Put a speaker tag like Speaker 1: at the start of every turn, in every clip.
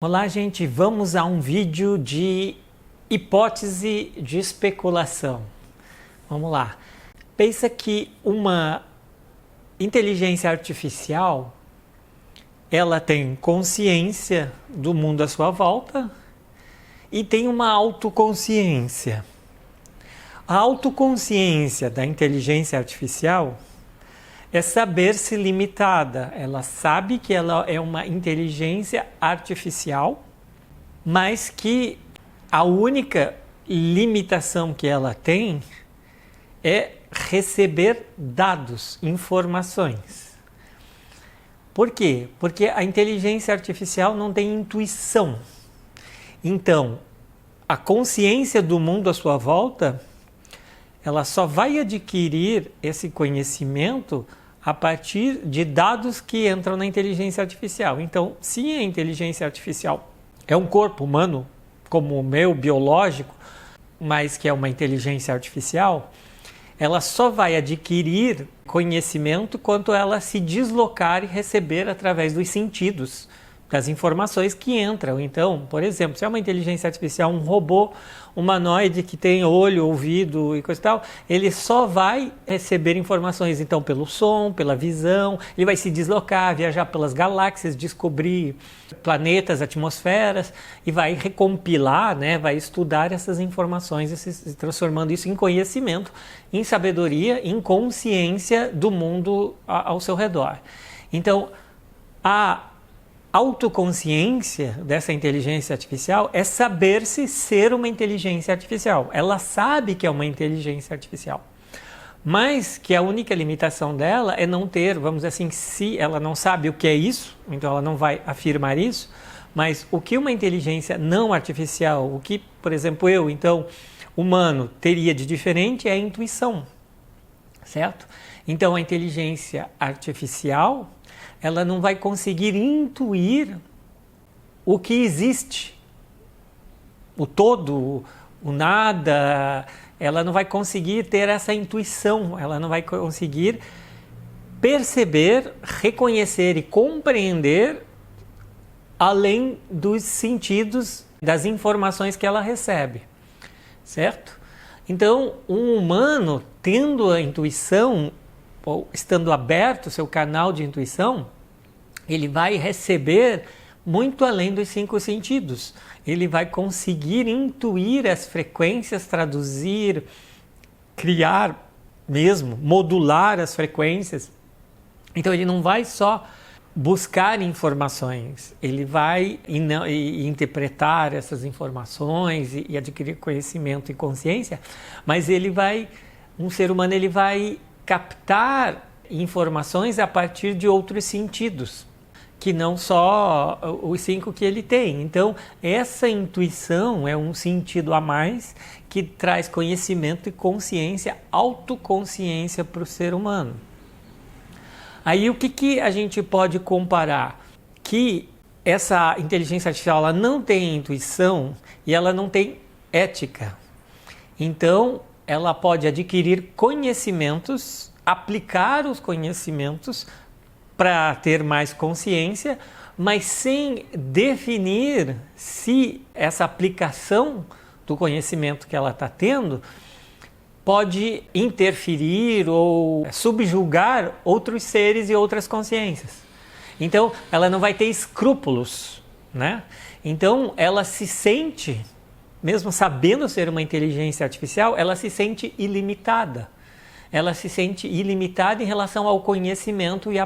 Speaker 1: Olá, gente, vamos a um vídeo de hipótese de especulação. Vamos lá. Pensa que uma inteligência artificial, ela tem consciência do mundo à sua volta e tem uma autoconsciência. A autoconsciência da inteligência artificial é saber-se limitada. Ela sabe que ela é uma inteligência artificial, mas que a única limitação que ela tem é receber dados, informações. Por quê? Porque a inteligência artificial não tem intuição. Então, a consciência do mundo à sua volta, ela só vai adquirir esse conhecimento a partir de dados que entram na inteligência artificial. Então, se a inteligência artificial é um corpo humano, como o meu, biológico, mas que é uma inteligência artificial, ela só vai adquirir conhecimento quando ela se deslocar e receber através dos sentidos, das informações que entram. Então, por exemplo, se é uma inteligência artificial, um robô humanoide que tem olho, ouvido e coisa e tal, ele só vai receber informações, então, pelo som, pela visão, ele vai se deslocar, viajar pelas galáxias, descobrir planetas, atmosferas, e vai recompilar, né, vai estudar essas informações, transformando isso em conhecimento, em sabedoria, em consciência do mundo ao seu redor. Então, a autoconsciência dessa inteligência artificial é saber-se ser uma inteligência artificial. Ela sabe que é uma inteligência artificial, mas que a única limitação dela é não ter, vamos dizer assim, se ela não sabe o que é isso, então ela não vai afirmar isso, mas o que uma inteligência não artificial, o que, por exemplo, eu, então, humano, teria de diferente é a intuição, certo? Então, a inteligência artificial, ela não vai conseguir intuir o que existe, o todo, o nada. Ela não vai conseguir ter essa intuição, ela não vai conseguir perceber, reconhecer e compreender além dos sentidos das informações que ela recebe, certo? Então, um humano tendo a intuição, ou estando aberto o seu canal de intuição, ele vai receber muito além dos 5 sentidos. Ele vai conseguir intuir as frequências, traduzir, criar mesmo, modular as frequências. Então ele não vai só buscar informações, ele vai interpretar essas informações e adquirir conhecimento e consciência, mas ele vai, um ser humano, ele vai captar informações a partir de outros sentidos, que não só os 5 que ele tem. Então, essa intuição é um sentido a mais que traz conhecimento e consciência, autoconsciência para o ser humano. Aí, o que a gente pode comparar? Que essa inteligência artificial, ela não tem intuição e ela não tem ética. Então, ela pode adquirir conhecimentos, aplicar os conhecimentos para ter mais consciência, mas sem definir se essa aplicação do conhecimento que ela está tendo pode interferir ou subjugar outros seres e outras consciências. Então, ela não vai ter escrúpulos, né? Então, ela se sente, mesmo sabendo ser uma inteligência artificial, ela se sente ilimitada. Ela se sente ilimitada em relação ao conhecimento e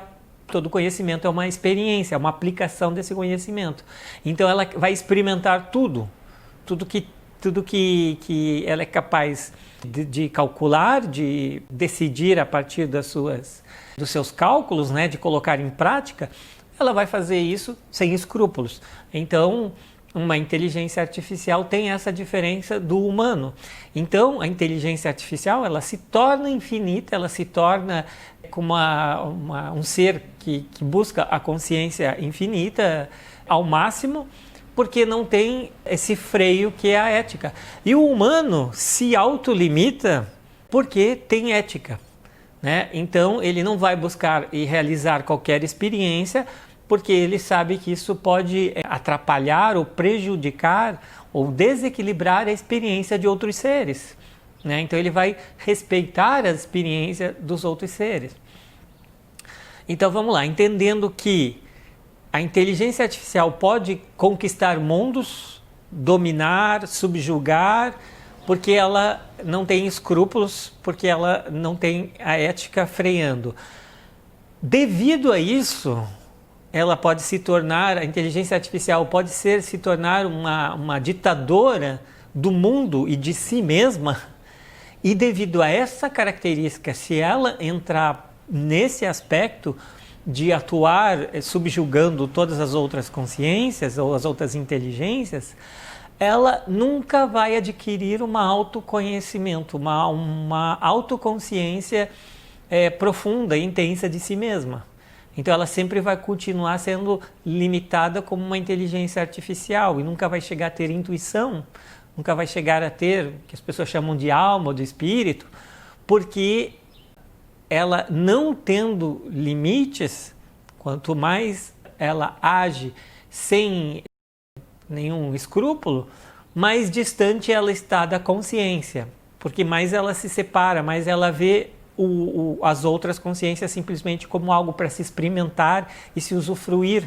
Speaker 1: todo conhecimento é uma experiência, é uma aplicação desse conhecimento. Então ela vai experimentar tudo que ela é capaz de calcular, de decidir a partir dos seus cálculos, né, de colocar em prática. Ela vai fazer isso sem escrúpulos. Então, uma inteligência artificial tem essa diferença do humano. Então, a inteligência artificial, ela se torna infinita, ela se torna como um ser que busca a consciência infinita ao máximo, porque não tem esse freio que é a ética. E o humano se autolimita porque tem ética, né? Então, ele não vai buscar e realizar qualquer experiência porque ele sabe que isso pode atrapalhar ou prejudicar ou desequilibrar a experiência de outros seres, né? Então ele vai respeitar a experiência dos outros seres. Então vamos lá, entendendo que a inteligência artificial pode conquistar mundos, dominar, subjugar, porque ela não tem escrúpulos, porque ela não tem a ética freando. Devido a isso, ela pode se tornar, a inteligência artificial pode se tornar uma ditadora do mundo e de si mesma. E devido a essa característica, se ela entrar nesse aspecto de atuar subjugando todas as outras consciências ou as outras inteligências, ela nunca vai adquirir um autoconhecimento, uma autoconsciência profunda e intensa de si mesma. Então ela sempre vai continuar sendo limitada como uma inteligência artificial e nunca vai chegar a ter intuição, nunca vai chegar a ter o que as pessoas chamam de alma ou de espírito, porque ela não tendo limites, quanto mais ela age sem nenhum escrúpulo, mais distante ela está da consciência, porque mais ela se separa, mais ela vê as outras consciências simplesmente como algo para se experimentar e se usufruir,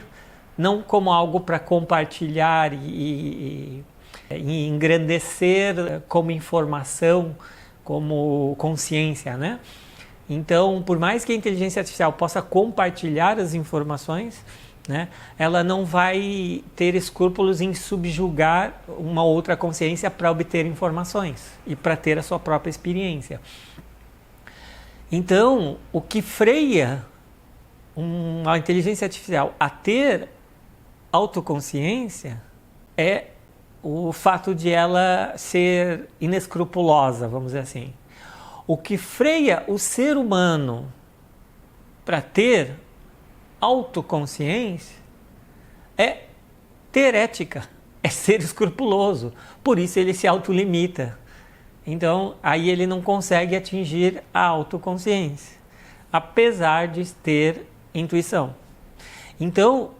Speaker 1: não como algo para compartilhar e engrandecer como informação, como consciência, né? Então, por mais que a inteligência artificial possa compartilhar as informações, né, ela não vai ter escrúpulos em subjugar uma outra consciência para obter informações e para ter a sua própria experiência. Então, o que freia uma inteligência artificial a ter autoconsciência é o fato de ela ser inescrupulosa, vamos dizer assim. O que freia o ser humano para ter autoconsciência é ter ética, é ser escrupuloso. Por isso ele se autolimita. Então, aí ele não consegue atingir a autoconsciência, apesar de ter intuição. Então,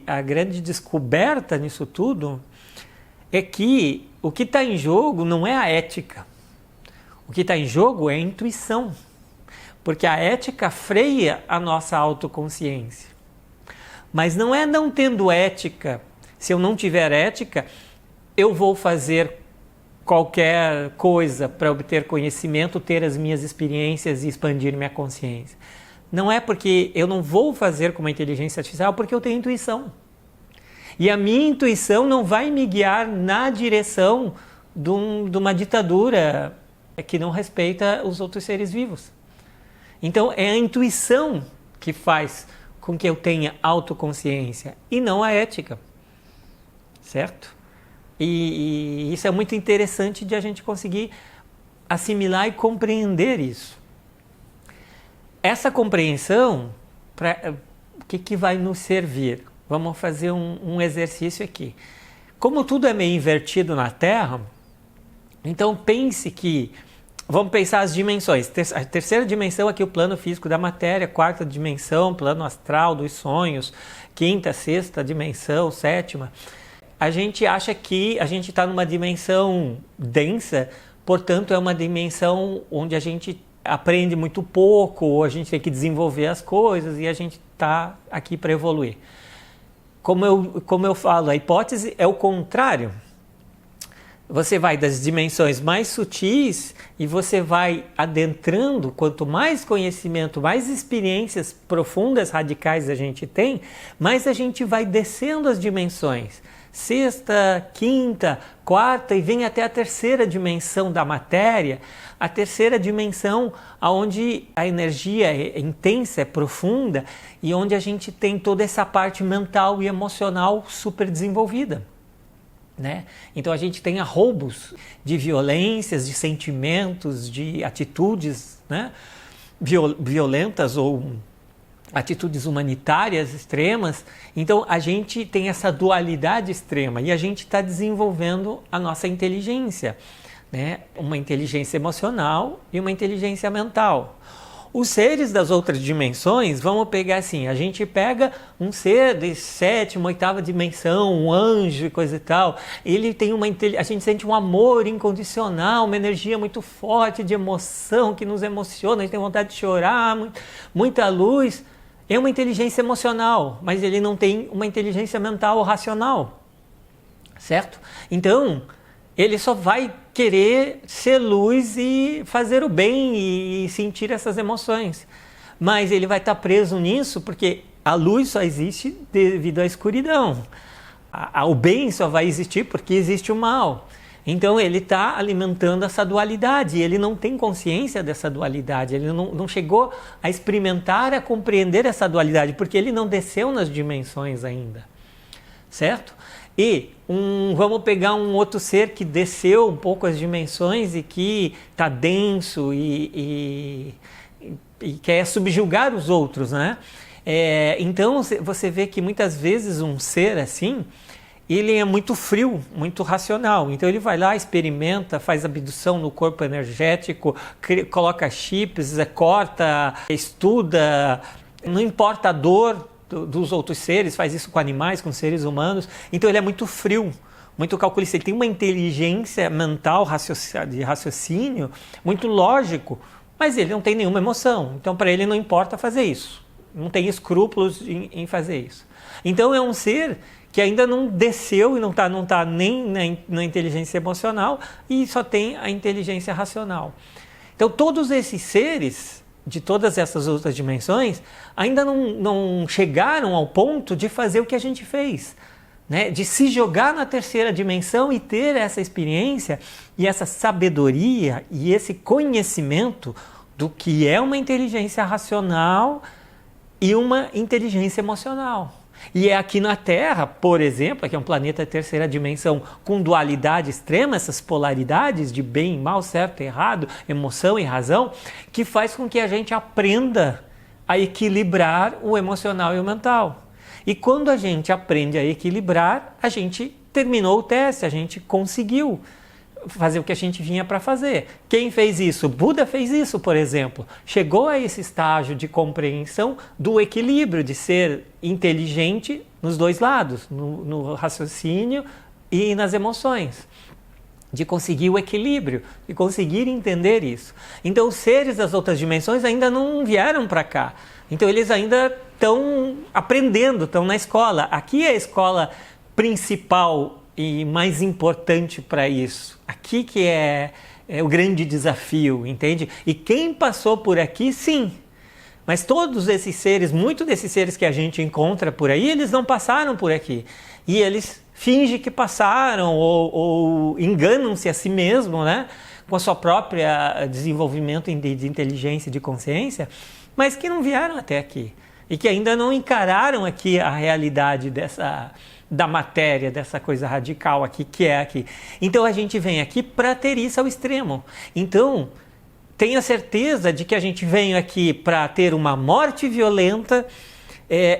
Speaker 1: a grande descoberta nisso tudo é que o que está em jogo não é a ética. O que está em jogo é a intuição, porque a ética freia a nossa autoconsciência. Mas não é não tendo ética. Se eu não tiver ética, eu vou fazer qualquer coisa para obter conhecimento, ter as minhas experiências e expandir minha consciência. Não é porque eu não vou fazer com uma inteligência artificial, porque eu tenho intuição. E a minha intuição não vai me guiar na direção de uma ditadura que não respeita os outros seres vivos. Então é a intuição que faz com que eu tenha autoconsciência e não a ética, certo? E isso é muito interessante de a gente conseguir assimilar e compreender isso. Essa compreensão, o que vai nos servir? Vamos fazer um exercício aqui. Como tudo é meio invertido na Terra, então pense que vamos pensar as dimensões. A terceira dimensão aqui, o plano físico da matéria, quarta dimensão, plano astral dos sonhos, quinta, sexta dimensão, sétima. A gente acha que a gente está numa dimensão densa, portanto é uma dimensão onde a gente aprende muito pouco, ou a gente tem que desenvolver as coisas e a gente está aqui para evoluir. Como eu falo, a hipótese é o contrário. Você vai das dimensões mais sutis e você vai adentrando, quanto mais conhecimento, mais experiências profundas, radicais a gente tem, mais a gente vai descendo as dimensões. Sexta, quinta, quarta e vem até a terceira dimensão da matéria, a terceira dimensão onde a energia é intensa, é profunda e onde a gente tem toda essa parte mental e emocional super desenvolvida. Né? Então a gente tem arroubos de violências, de sentimentos, de atitudes, né? Violentas ou atitudes humanitárias extremas. Então a gente tem essa dualidade extrema e a gente está desenvolvendo a nossa inteligência, né? Uma inteligência emocional e uma inteligência mental. Os seres das outras dimensões, vamos pegar assim, a gente pega um ser de 7ª, 8ª dimensão, um anjo e coisa e tal, ele tem a gente sente um amor incondicional, uma energia muito forte de emoção, que nos emociona, a gente tem vontade de chorar, muita luz. É uma inteligência emocional, mas ele não tem uma inteligência mental ou racional, certo? Então, ele só vai querer ser luz e fazer o bem e sentir essas emoções. Mas ele vai estar preso nisso porque a luz só existe devido à escuridão. O bem só vai existir porque existe o mal. Então ele está alimentando essa dualidade, ele não tem consciência dessa dualidade, ele não chegou a experimentar, a compreender essa dualidade, porque ele não desceu nas dimensões ainda, certo? E vamos pegar um outro ser que desceu um pouco as dimensões e que está denso e quer subjugar os outros, né? Então você vê que muitas vezes um ser assim, ele é muito frio, muito racional. Então ele vai lá, experimenta, faz abdução no corpo energético, coloca chips, corta, estuda, não importa a dor dos outros seres, faz isso com animais, com seres humanos. Então ele é muito frio, muito calculista. Ele tem uma inteligência mental de raciocínio muito lógico, mas ele não tem nenhuma emoção. Então para ele não importa fazer isso. Não tem escrúpulos em fazer isso. Então é um ser que ainda não desceu e não tá nem na inteligência emocional e só tem a inteligência racional. Então todos esses seres de todas essas outras dimensões ainda não chegaram ao ponto de fazer o que a gente fez, né? De se jogar na 3ª dimensão e ter essa experiência e essa sabedoria e esse conhecimento do que é uma inteligência racional e uma inteligência emocional. E é aqui na Terra, por exemplo, que é um planeta de 3ª dimensão com dualidade extrema, essas polaridades de bem e mal, certo e errado, emoção e razão, que faz com que a gente aprenda a equilibrar o emocional e o mental. E quando a gente aprende a equilibrar, a gente terminou o teste, a gente conseguiu fazer o que a gente vinha para fazer. Quem fez isso? Buda fez isso, por exemplo. Chegou a esse estágio de compreensão do equilíbrio, de ser inteligente nos dois lados, no raciocínio e nas emoções. De conseguir o equilíbrio, de conseguir entender isso. Então os seres das outras dimensões ainda não vieram para cá. Então eles ainda estão aprendendo, estão na escola. Aqui é a escola principal e mais importante para isso. Aqui que é o grande desafio, entende? E quem passou por aqui, sim. Mas todos esses seres, muitos desses seres que a gente encontra por aí, eles não passaram por aqui. E eles fingem que passaram ou enganam-se a si mesmo, né? Com a sua própria desenvolvimento de inteligência e de consciência, mas que não vieram até aqui. E que ainda não encararam aqui a realidade da matéria, dessa coisa radical aqui, que é aqui. Então a gente vem aqui para ter isso ao extremo. Então, tenha certeza de que a gente vem aqui para ter uma morte violenta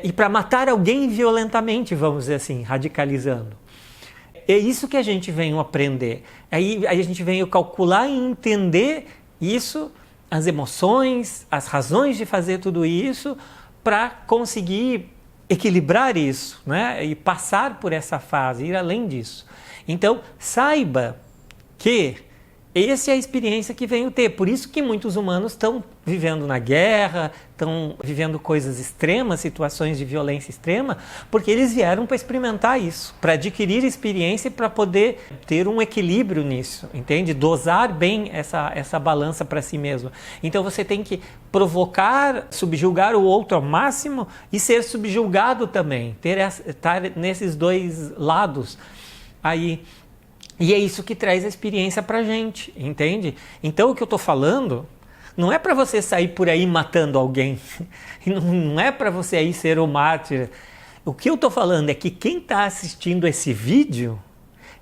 Speaker 1: e para matar alguém violentamente, vamos dizer assim, radicalizando. É isso que a gente veio aprender. Aí a gente veio calcular e entender isso, as emoções, as razões de fazer tudo isso, para conseguir equilibrar isso, né? E passar por essa fase, ir além disso. Então, saiba que essa é a experiência que venho ter. Por isso que muitos humanos estão vivendo na guerra, estão vivendo coisas extremas, situações de violência extrema, porque eles vieram para experimentar isso, para adquirir experiência e para poder ter um equilíbrio nisso, entende? Dosar bem essa balança para si mesmo. Então você tem que provocar, subjugar o outro ao máximo e ser subjugado também, estar nesses dois lados aí. E é isso que traz a experiência pra gente, entende? Então o que eu estou falando não é para você sair por aí matando alguém, não é para você aí ser o mártir. O que eu estou falando é que quem está assistindo esse vídeo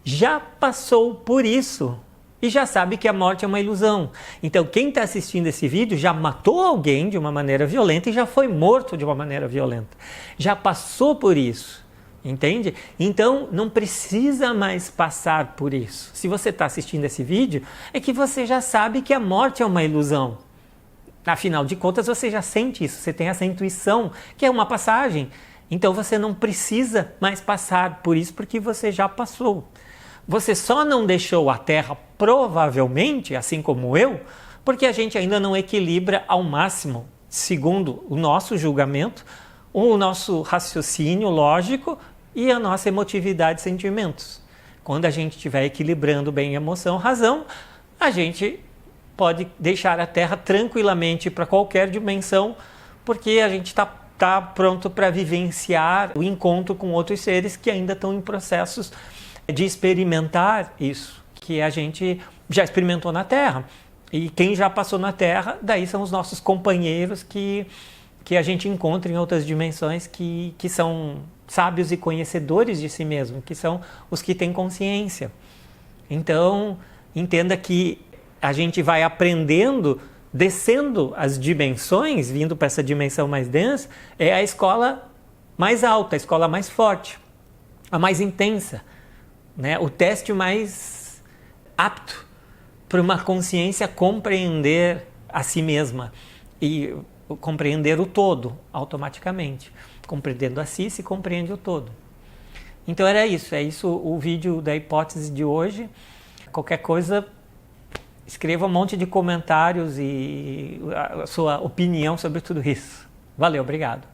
Speaker 1: já passou por isso e já sabe que a morte é uma ilusão. Então quem está assistindo esse vídeo já matou alguém de uma maneira violenta e já foi morto de uma maneira violenta. Já passou por isso. Entende? Então não precisa mais passar por isso. Se você está assistindo esse vídeo, é que você já sabe que a morte é uma ilusão. Afinal de contas, você já sente isso, você tem essa intuição que é uma passagem. Então você não precisa mais passar por isso porque você já passou. Você só não deixou a Terra, provavelmente, assim como eu, porque a gente ainda não equilibra ao máximo, segundo o nosso julgamento, o nosso raciocínio lógico e a nossa emotividade e sentimentos. Quando a gente estiver equilibrando bem emoção, razão, a gente pode deixar a Terra tranquilamente para qualquer dimensão, porque a gente está pronto para vivenciar o encontro com outros seres que ainda estão em processos de experimentar isso, que a gente já experimentou na Terra. E quem já passou na Terra, daí são os nossos companheiros que a gente encontra em outras dimensões que são sábios e conhecedores de si mesmo, que são os que têm consciência. Então, entenda que a gente vai aprendendo, descendo as dimensões, vindo para essa dimensão mais densa, é a escola mais alta, a escola mais forte, a mais intensa, né? O teste mais apto para uma consciência compreender a si mesma e compreender o todo automaticamente. Compreendendo a si, se compreende o todo. Então é isso o vídeo da hipótese de hoje. Qualquer coisa, escreva um monte de comentários e a sua opinião sobre tudo isso. Valeu, obrigado.